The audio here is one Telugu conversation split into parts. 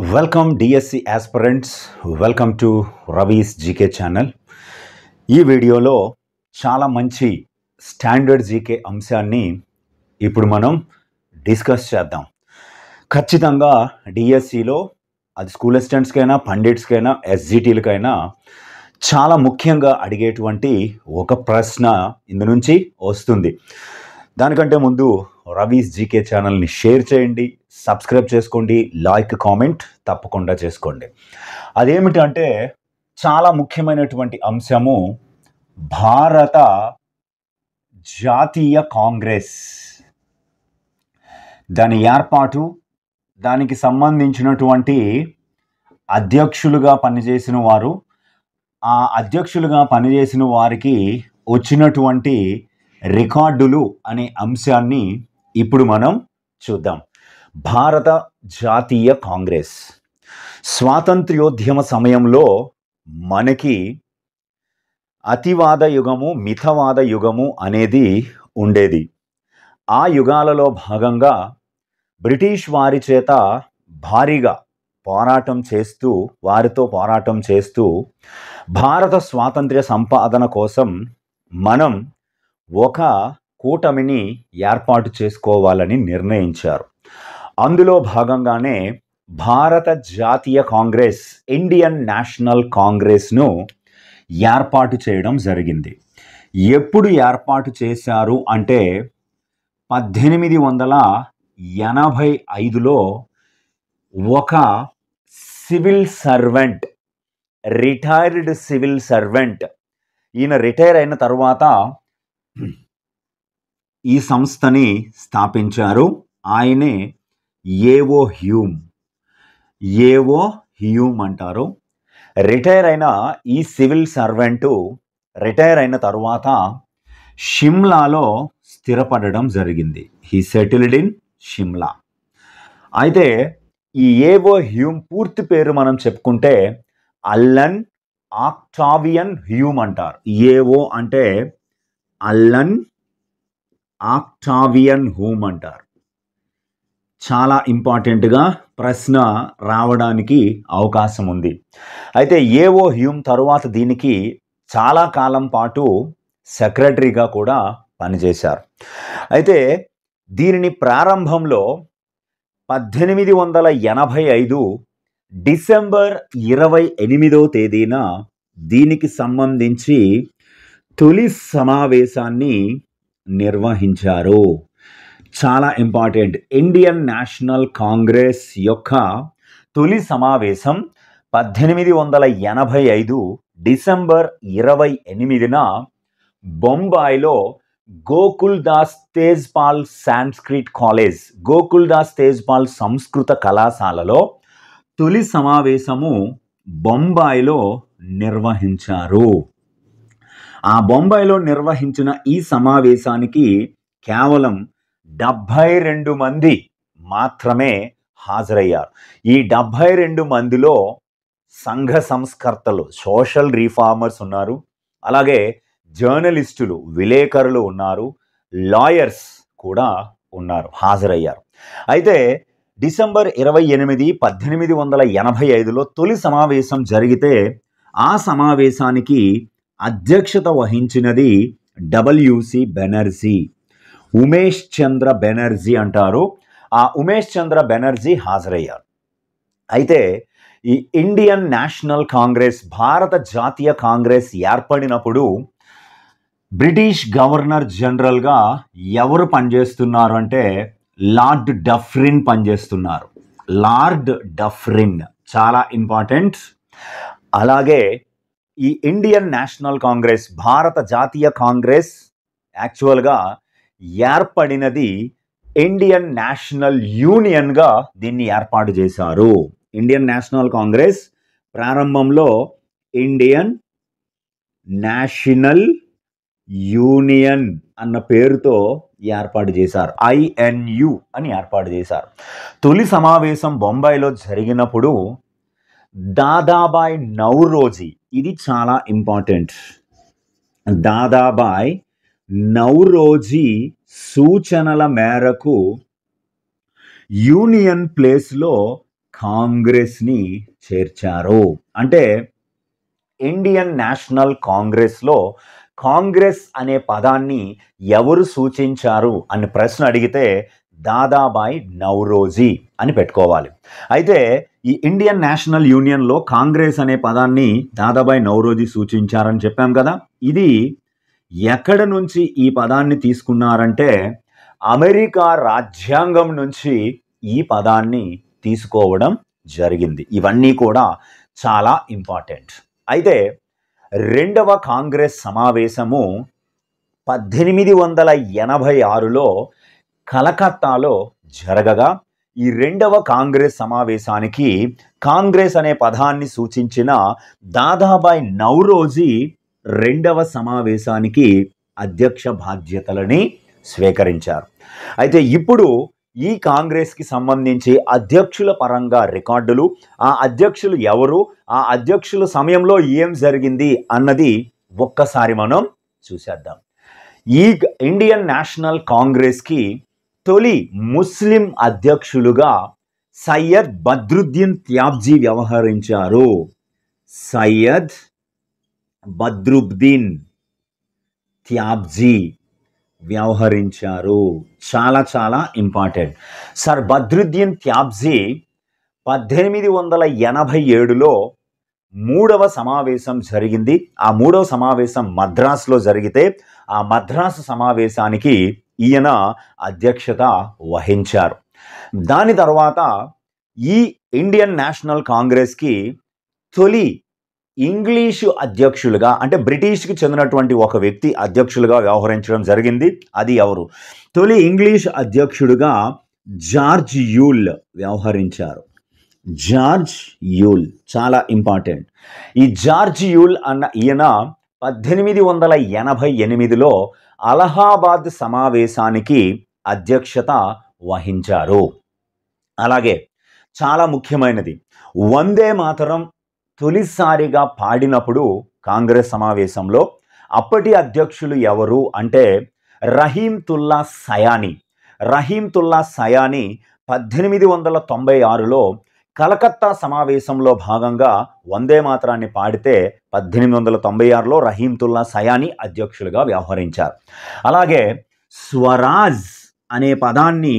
Welcome DSC aspirants, welcome to Ravi's GK channel. ఈ వీడియోలో చాలా మంచి స్టాండర్డ్ జీకే అంశాన్ని ఇప్పుడు మనం డిస్కస్ చేద్దాం. ఖచ్చితంగా డిఎస్సిలో అది స్కూల్ అసిస్టెంట్స్కైనా, పండిట్స్కైనా, ఎస్జిటీలకైనా చాలా ముఖ్యంగా అడిగేటువంటి ఒక ప్రశ్న ఇందు నుంచి వస్తుంది. దానికంటే ముందు రవీస్ జీకే ఛానల్ని షేర్ చేయండి, సబ్స్క్రైబ్ చేసుకోండి, లైక్, కామెంట్ తప్పకుండా చేసుకోండి. అదేమిటంటే చాలా ముఖ్యమైనటువంటి అంశము భారత జాతీయ కాంగ్రెస్, దాని ఏర్పాటు, దానికి సంబంధించినటువంటి అధ్యక్షులుగా పనిచేసిన వారు, ఆ అధ్యక్షులుగా పనిచేసిన వారికి వచ్చినటువంటి రికార్డులు అనే అంశాన్ని ఇప్పుడు మనం చూద్దాం. భారత జాతీయ కాంగ్రెస్ స్వాతంత్ర్యోద్యమ సమయంలో మనకి అతివాద యుగము, మితవాద యుగము అనేది ఉండేది. ఆ యుగాలలో భాగంగా బ్రిటిష్ వారి చేత భారీగా వారితో పోరాటం చేస్తూ భారత స్వాతంత్ర్య సంపాదన కోసం మనం ఒక కూటమిని ఏర్పాటు చేసుకోవాలని నిర్ణయించారు. అందులో భాగంగానే భారత జాతీయ కాంగ్రెస్, ఇండియన్ నేషనల్ కాంగ్రెస్ను ఏర్పాటు చేయడం జరిగింది. ఎప్పుడు ఏర్పాటు చేశారు అంటే 1885లో ఒక civil servant, retired civil servant, ఈయన రిటైర్ అయిన తర్వాత ఈ సంస్థని స్థాపించారు. ఆయనే ఏవో హ్యూమ్ అంటారు. రిటైర్ అయిన ఈ సివిల్ సర్వెంటు రిటైర్ అయిన తర్వాత షిమ్లాలో స్థిరపడడం జరిగింది. He settled in Shimla. అయితే ఈ ఏవో హ్యూమ్ పూర్తి పేరు మనం చెప్పుకుంటే అల్లన్ ఆక్టావియన్ హ్యూమ్ అంటారు. ఏవో అంటే అల్లన్ ఆక్టావియన్ హ్యూమ్ అంటారు. చాలా ఇంపార్టెంట్గా ప్రశ్న రావడానికి అవకాశం ఉంది. అయితే ఏవో హ్యూమ్ తరువాత దీనికి చాలా కాలం పాటు సెక్రటరీగా కూడా పనిచేశారు. అయితే దీనిని ప్రారంభంలో 1885 డిసెంబర్ 28వ తేదీన దీనికి సంబంధించి తొలి సమావేశాన్ని నిర్వహించారు. చాలా ఇంపార్టెంట్. ఇండియన్ నేషనల్ కాంగ్రెస్ యొక్క తొలి సమావేశం 1885 డిసెంబర్ 28న బొంబాయిలో గోకుల్దాస్ తేజ్పాల్ సాంస్క్రిట్ కాలేజ్, గోకుల్దాస్ తేజ్పాల్ సంస్కృత కళాశాలలో తొలి సమావేశము బొంబాయిలో నిర్వహించారు. ఆ బొంబాయిలో నిర్వహించిన ఈ సమావేశానికి కేవలం 72 మంది మాత్రమే హాజరయ్యారు. ఈ 72 మందిలో సంఘ సంస్కర్తలు, సోషల్ రిఫార్మర్స్ ఉన్నారు, అలాగే జర్నలిస్టులు, విలేకరులు ఉన్నారు, లాయర్స్ కూడా ఉన్నారు, హాజరయ్యారు. అయితే డిసెంబర్ 28, 1885లో తొలి సమావేశం జరిగితే ఆ సమావేశానికి అధ్యక్షత వహించినది డబ్ల్యూసి బెనర్జీ, ఉమేష్ చంద్ర బెనర్జీ అంటారు. ఆ ఉమేష్ చంద్ర బెనర్జీ హాజరయ్యారు. అయితే ఈ ఇండియన్ నేషనల్ కాంగ్రెస్, భారత జాతీయ కాంగ్రెస్ ఏర్పడినప్పుడు బ్రిటిష్ గవర్నర్ జనరల్గా ఎవరు పనిచేస్తున్నారు అంటే లార్డ్ డఫ్రిన్ పనిచేస్తున్నారు. లార్డ్ డఫ్రిన్ చాలా ఇంపార్టెంట్. అలాగే ఈ ఇండియన్ నేషనల్ కాంగ్రెస్, భారత జాతీయ కాంగ్రెస్ యాక్చువల్గా ఏర్పడినది ఇండియన్ నేషనల్ యూనియన్గా దీన్ని ఏర్పాటు చేశారు. ఇండియన్ నేషనల్ కాంగ్రెస్ ప్రారంభంలో ఇండియన్ నేషనల్ యూనియన్ అన్న పేరుతో ఏర్పాటు చేశారు. INU అని ఏర్పాటు చేశారు. తొలి సమావేశం బొంబాయిలో జరిగినప్పుడు దాదాబాయ్ నౌరోజీ, ఇది చాలా ఇంపార్టెంట్, దాదాబాయ్ నౌరోజీ సూచనల మేరకు యూనియన్ ప్లేస్లో కాంగ్రెస్ని చేర్చారు. అంటే ఇండియన్ నేషనల్ కాంగ్రెస్లో కాంగ్రెస్ అనే పదాన్ని ఎవరు సూచించారు అని ప్రశ్న అడిగితే దాదాబాయి నౌరోజీ అని పెట్టుకోవాలి. అయితే ఈ ఇండియన్ నేషనల్ యూనియన్లో కాంగ్రెస్ అనే పదాన్ని దాదాబాయి నౌరోజీ సూచించారని చెప్పాం కదా. ఇది ఎక్కడ నుంచి ఈ పదాన్ని తీసుకున్నారంటే అమెరికా రాజ్యాంగం నుంచి ఈ పదాన్ని తీసుకోవడం జరిగింది. ఇవన్నీ కూడా చాలా ఇంపార్టెంట్. అయితే రెండవ కాంగ్రెస్ సమావేశము 1886లో కలకత్తాలో జరగగా ఈ రెండవ కాంగ్రెస్ సమావేశానికి కాంగ్రెస్ అనే పదాన్ని సూచించిన దాదాబాయి నౌరోజీ రెండవ సమావేశానికి అధ్యక్ష బాధ్యతలని స్వీకరించారు. అయితే ఇప్పుడు ఈ కాంగ్రెస్కి సంబంధించి అధ్యక్షుల పరంగా రికార్డులు, ఆ అధ్యక్షులు ఎవరు, ఆ అధ్యక్షుల సమయంలో ఏం జరిగింది అన్నది ఒక్కసారి మనం చూసేద్దాం. ఈ ఇండియన్ నేషనల్ కాంగ్రెస్కి తొలి ముస్లిం అధ్యక్షులుగా సయ్యద్ బద్రుద్దీన్ త్యాబ్జీ వ్యవహరించారు. సయ్యద్ బద్రుద్దీన్ త్యాబ్జీ వ్యవహరించారు. చాలా చాలా ఇంపార్టెంట్. సర్ బద్రుద్దీన్ త్యాబ్జీ 1887లో మూడవ సమావేశం జరిగింది. ఆ మూడవ సమావేశం మద్రాసులో జరిగితే ఆ మద్రాసు సమావేశానికి ఈయన అధ్యక్షత వహించారు. దాని తర్వాత ఈ ఇండియన్ నేషనల్ కాంగ్రెస్కి తొలి ఇంగ్లీషు అధ్యక్షులుగా, అంటే బ్రిటిష్కి చెందినటువంటి ఒక వ్యక్తి అధ్యక్షులుగా వ్యవహరించడం జరిగింది. అది ఎవరు? తొలి ఇంగ్లీష్ అధ్యక్షుడుగా జార్జ్ యూల్ వ్యవహరించారు. జార్జ్ యూల్ చాలా ఇంపార్టెంట్. ఈ జార్జ్ యూల్ అన్న ఈయన 1888లో అలహాబాద్ సమావేశానికి అధ్యక్షత వహించారు. అలాగే చాలా ముఖ్యమైనది, వందే మాతరం తొలిసారిగా పాడినప్పుడు కాంగ్రెస్ సమావేశంలో అప్పటి అధ్యక్షులు ఎవరు అంటే రహీంతుల్లా సయానీ. రహీంతుల్లా సయానీ 1896లో కలకత్తా సమావేశంలో భాగంగా వందే మాతరాన్ని పాడితే 1896లో రహీంతుల్లా సయానీ అధ్యక్షులుగా వ్యవహరించారు. అలాగే స్వరాజ్ అనే పదాన్ని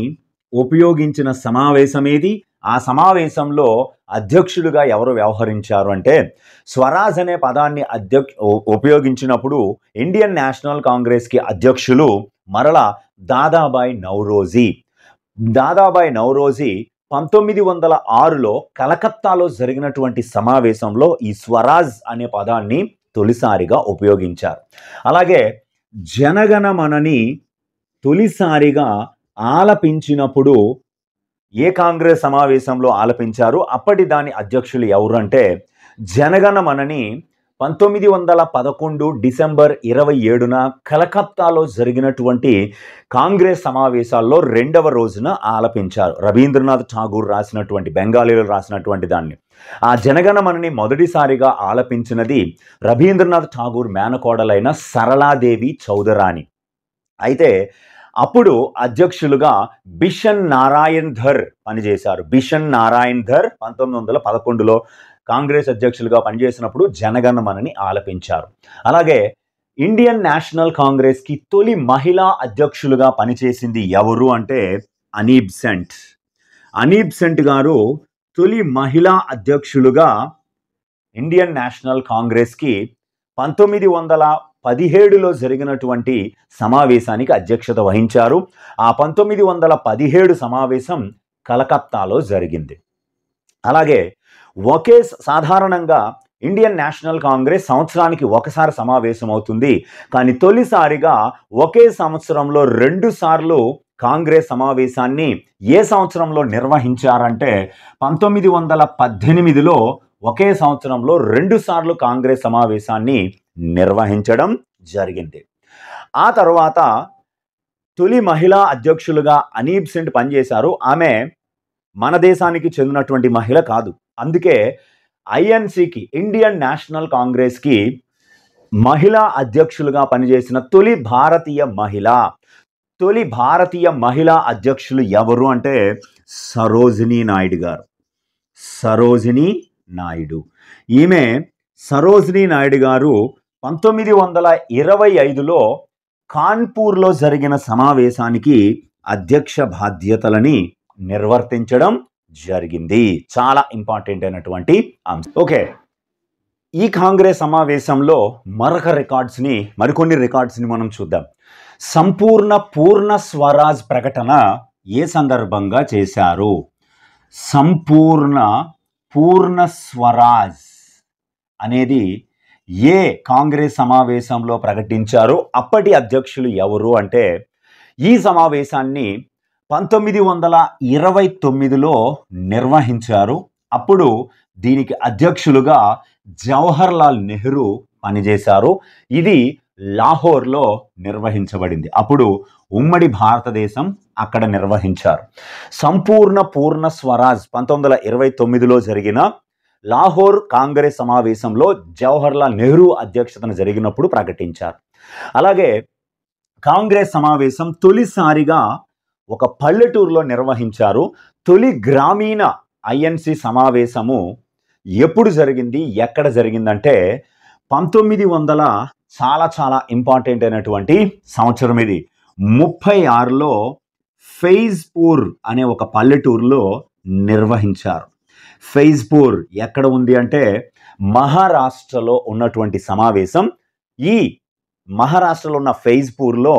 ఉపయోగించిన సమావేశం ఏది? ఆ సమావేశంలో అధ్యక్షులుగా ఎవరు వ్యవహరించారు అంటే స్వరాజ్ అనే పదాన్ని ఉపయోగించినప్పుడు ఇండియన్ నేషనల్ కాంగ్రెస్కి అధ్యక్షులు మరలా దాదాబాయి నౌరోజీ. దాదాబాయి నౌరోజీ 1906లో కలకత్తాలో జరిగినటువంటి సమావేశంలో ఈ స్వరాజ్ అనే పదాన్ని తొలిసారిగా ఉపయోగించారు. అలాగే జనగణమనని తొలిసారిగా ఆలపించినప్పుడు ఏ కాంగ్రెస్ సమావేశంలో ఆలపించారు? అప్పటి దాని అధ్యక్షులు ఎవరు అంటే జనగణమనని 1911 డిసెంబర్ 27న కలకత్తాలో జరిగినటువంటి కాంగ్రెస్ సమావేశాల్లో రెండవ రోజున ఆలపించారు. రవీంద్రనాథ్ ఠాగూర్ రాసినటువంటి, బెంగాలీలో రాసినటువంటి దాన్ని. ఆ జనగణమనని మొదటిసారిగా ఆలపించినది రవీంద్రనాథ్ ఠాగూర్ మేనకోడలైన సరళాదేవి చౌదరాణి. అయితే అప్పుడు అధ్యక్షులుగా బిషన్ నారాయణ్ ధర్ పనిచేశారు. బిషన్ నారాయణ్ ధర్ 1911లో కాంగ్రెస్ అధ్యక్షులుగా పనిచేసినప్పుడు జనగణమనని ఆలపించారు. అలాగే ఇండియన్ నేషనల్ కాంగ్రెస్కి తొలి మహిళా అధ్యక్షులుగా పనిచేసింది ఎవరు అంటే అనీబ్ సెంట్. అనీబ్ సెంట్ గారు తొలి మహిళా అధ్యక్షులుగా ఇండియన్ నేషనల్ కాంగ్రెస్కి 1917లో జరిగినటువంటి సమావేశానికి అధ్యక్షత వహించారు. ఆ 1917 సమావేశం కలకత్తాలో జరిగింది. అలాగే సాధారణంగా ఇండియన్ నేషనల్ కాంగ్రెస్ సంవత్సరానికి ఒకసారి సమావేశం అవుతుంది. కానీ తొలిసారిగా ఒకే సంవత్సరంలో 2 సార్లు కాంగ్రెస్ సమావేశాన్ని ఏ సంవత్సరంలో నిర్వహించారంటే 1918లో ఒకే సంవత్సరంలో 2 సార్లు కాంగ్రెస్ సమావేశాన్ని నిర్వహించడం జరిగింది. ఆ తర్వాత తొలి మహిళా అధ్యక్షులుగా అనీబ్ సెంట్ పనిచేశారు. ఆమె మన దేశానికి చెందినటువంటి మహిళ కాదు. అందుకే ఐఎన్సికి, ఇండియన్ నేషనల్ కాంగ్రెస్కి మహిళా అధ్యక్షులుగా పనిచేసిన తొలి భారతీయ మహిళా అధ్యక్షులు ఎవరు అంటే సరోజినీ నాయుడు గారు. సరోజినీ నాయుడు. ఈమె సరోజినీ నాయుడు గారు 1925లో కాన్పూర్లో జరిగిన సమావేశానికి అధ్యక్ష బాధ్యతలని నిర్వర్తించడం జరిగింది. చాలా ఇంపార్టెంట్ అయినటువంటి అంశం. ఓకే, ఈ కాంగ్రెస్ సమావేశంలో మరికొన్ని రికార్డ్స్ని మనం చూద్దాం. సంపూర్ణ పూర్ణ స్వరాజ్ ప్రకటన ఏ సందర్భంగా చేశారు? సంపూర్ణ పూర్ణ స్వరాజ్ అనేది ఏ కాంగ్రెస్ సమావేశంలో ప్రకటించారు? అప్పటి అధ్యక్షులు ఎవరు అంటే, ఈ సమావేశాన్ని 1929లో నిర్వహించారు. అప్పుడు దీనికి అధ్యక్షులుగా జవహర్ లాల్ నెహ్రూ పనిచేశారు. ఇది లాహోర్లో నిర్వహించబడింది. అప్పుడు ఉమ్మడి భారతదేశం అక్కడ నిర్వహించారు. సంపూర్ణ పూర్ణ స్వరాజ్ 1929లో జరిగిన లాహోర్ కాంగ్రెస్ సమావేశంలో జవహర్ లాల్ నెహ్రూ అధ్యక్షతన జరిగినప్పుడు ప్రకటించారు. అలాగే కాంగ్రెస్ సమావేశం తొలిసారిగా ఒక పల్లెటూరులో నిర్వహించారు. తొలి గ్రామీణ ఐఎన్సి సమావేశము ఎప్పుడు జరిగింది, ఎక్కడ జరిగిందంటే 1900 చాలా ఇంపార్టెంట్ అయినటువంటి సంవత్సరం ఇది. 36లో ఫెయిజ్పూర్ అనే ఒక పల్లెటూరులో నిర్వహించారు. ఫెయిజ్పూర్ ఎక్కడ ఉంది అంటే మహారాష్ట్రలో ఉన్నటువంటి సమావేశం. ఈ మహారాష్ట్రలో ఉన్న ఫెయిజ్పూర్లో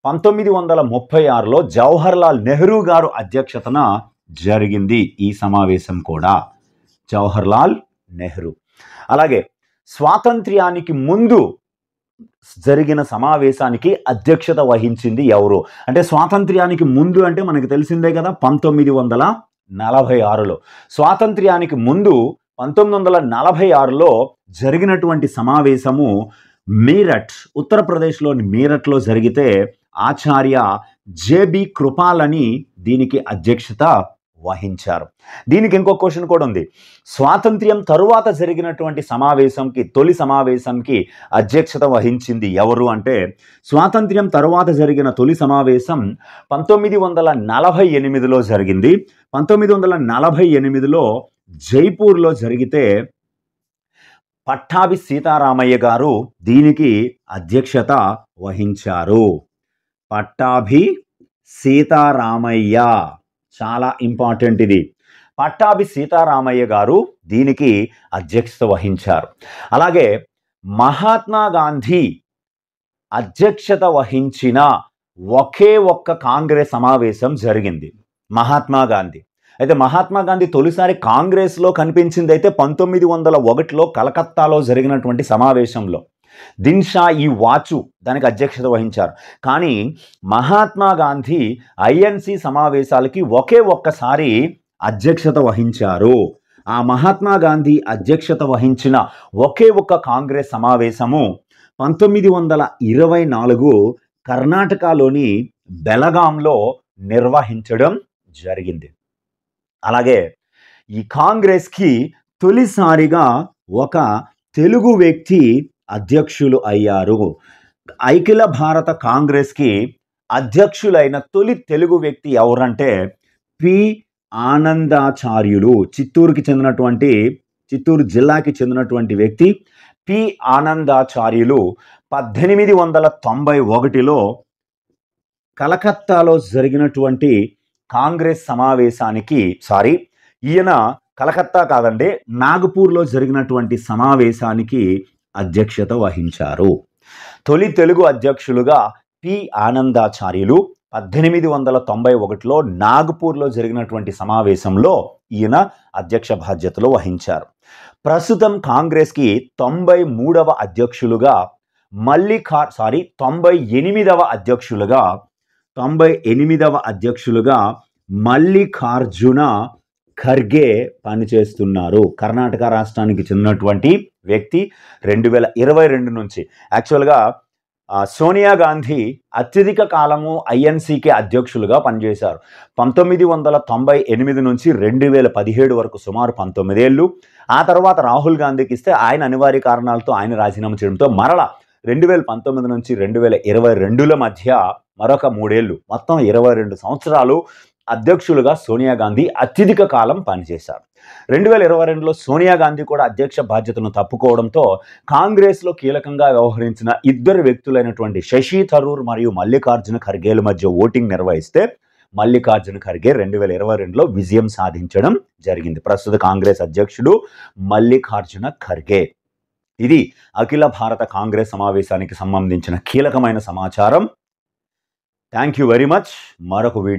1936లో జవహర్ లాల్ నెహ్రూ గారు అధ్యక్షతన జరిగింది ఈ సమావేశం కూడా. జవహర్ లాల్ నెహ్రూ. అలాగే స్వాతంత్ర్యానికి ముందు జరిగిన సమావేశానికి అధ్యక్షత వహించింది ఎవరు అంటే, స్వాతంత్ర్యానికి ముందు అంటే మనకు తెలిసిందే కదా, 1946లో. స్వాతంత్ర్యానికి ముందు 1946లో జరిగినటువంటి సమావేశము మీరట్, ఉత్తరప్రదేశ్లోని మీరట్లో జరిగితే ఆచార్య జేబి కృపాల్ అని దీనికి అధ్యక్షత వహించారు. దీనికి ఇంకో క్వశ్చన్ కూడా ఉంది. స్వాతంత్ర్యం తరువాత జరిగినటువంటి తొలి సమావేశంకి అధ్యక్షత వహించింది ఎవరు అంటే, స్వాతంత్ర్యం తరువాత జరిగిన తొలి సమావేశం 1948లో జరిగింది. 1948లో జైపూర్లో జరిగితే పట్టాభి సీతారామయ్య గారు దీనికి అధ్యక్షత వహించారు. పట్టాభి సీతారామయ్య, చాలా ఇంపార్టెంట్ ఇది. పట్టాభి సీతారామయ్య గారు దీనికి అధ్యక్షత వహించారు. అలాగే మహాత్మా గాంధీ అధ్యక్షత వహించిన ఒకే ఒక్క కాంగ్రెస్ సమావేశం జరిగింది. మహాత్మా గాంధీ. అయితే మహాత్మా గాంధీ తొలిసారి కాంగ్రెస్లో కనిపించింది అయితే 1901లో కలకత్తాలో జరిగినటువంటి సమావేశంలో దిన్షా ఈ వాచు దానికి అధ్యక్షత వహించారు. కానీ మహాత్మా గాంధీ ఐఎన్సి సమావేశాలకి ఒకే ఒక్కసారి అధ్యక్షత వహించారు. ఆ మహాత్మా గాంధీ అధ్యక్షత వహించిన ఒకే ఒక్క కాంగ్రెస్ సమావేశము 1924 కర్ణాటకలోని బెలగాంలో నిర్వహించడం జరిగింది. అలాగే ఈ కాంగ్రెస్కి తొలిసారిగా ఒక తెలుగు వ్యక్తి అధ్యక్షులు అయ్యారు. అఖిల భారత కాంగ్రెస్కి అధ్యక్షులైన తొలి తెలుగు వ్యక్తి ఎవరంటే పి ఆనందాచార్యులు. చిత్తూరు జిల్లాకి చెందినటువంటి వ్యక్తి పి ఆనందాచార్యులు 1891లో కలకత్తాలో జరిగినటువంటి కాంగ్రెస్ సమావేశానికి ఈయన కలకత్తా కాదండి, నాగపూర్లో జరిగినటువంటి సమావేశానికి అధ్యక్షత వహించారు. తొలి తెలుగు అధ్యక్షులుగా పి ఆనందాచార్యులు 1891లో నాగపూర్లో జరిగినటువంటి సమావేశంలో ఈయన అధ్యక్ష బాధ్యతలు వహించారు. ప్రస్తుతం కాంగ్రెస్కి 98వ అధ్యక్షులుగా 98వ అధ్యక్షులుగా మల్లికార్జున ఖర్గే పనిచేస్తున్నారు. కర్ణాటక రాష్ట్రానికి చెందినటువంటి వ్యక్తి. 2022 నుంచి యాక్చువల్గా సోనియా గాంధీ అత్యధిక కాలము ఐఎన్సీకి అధ్యక్షులుగా పనిచేశారు. 1998 నుంచి 2017 వరకు సుమారు 19 ఏళ్ళు. ఆ తర్వాత రాహుల్ గాంధీకి ఇస్తే ఆయన అనివార్య కారణాలతో ఆయన రాజీనామా చేయడంతో మరలా 2019 నుంచి 2022 మధ్య మరొక 3 ఏళ్ళు, మొత్తం 22 సంవత్సరాలు అధ్యక్షులుగా సోనియా గాంధీ అత్యధిక కాలం పనిచేశారు. 2022లో సోనియా గాంధీ కూడా అధ్యక్ష బాధ్యతలను తప్పుకోవడంతో కాంగ్రెస్లో కీలకంగా వ్యవహరించిన ఇద్దరు వ్యక్తులైనటువంటి శశి థరూర్ మరియు మల్లికార్జున ఖర్గేల మధ్య ఓటింగ్ నిర్వహిస్తే మల్లికార్జున ఖర్గే 2022లో విజయం సాధించడం జరిగింది. ప్రస్తుత కాంగ్రెస్ అధ్యక్షుడు మల్లికార్జున ఖర్గే. ఇది అఖిల భారత కాంగ్రెస్ సమావేశానికి సంబంధించిన కీలకమైన సమాచారం. Thank you very much. మరొక వీడియో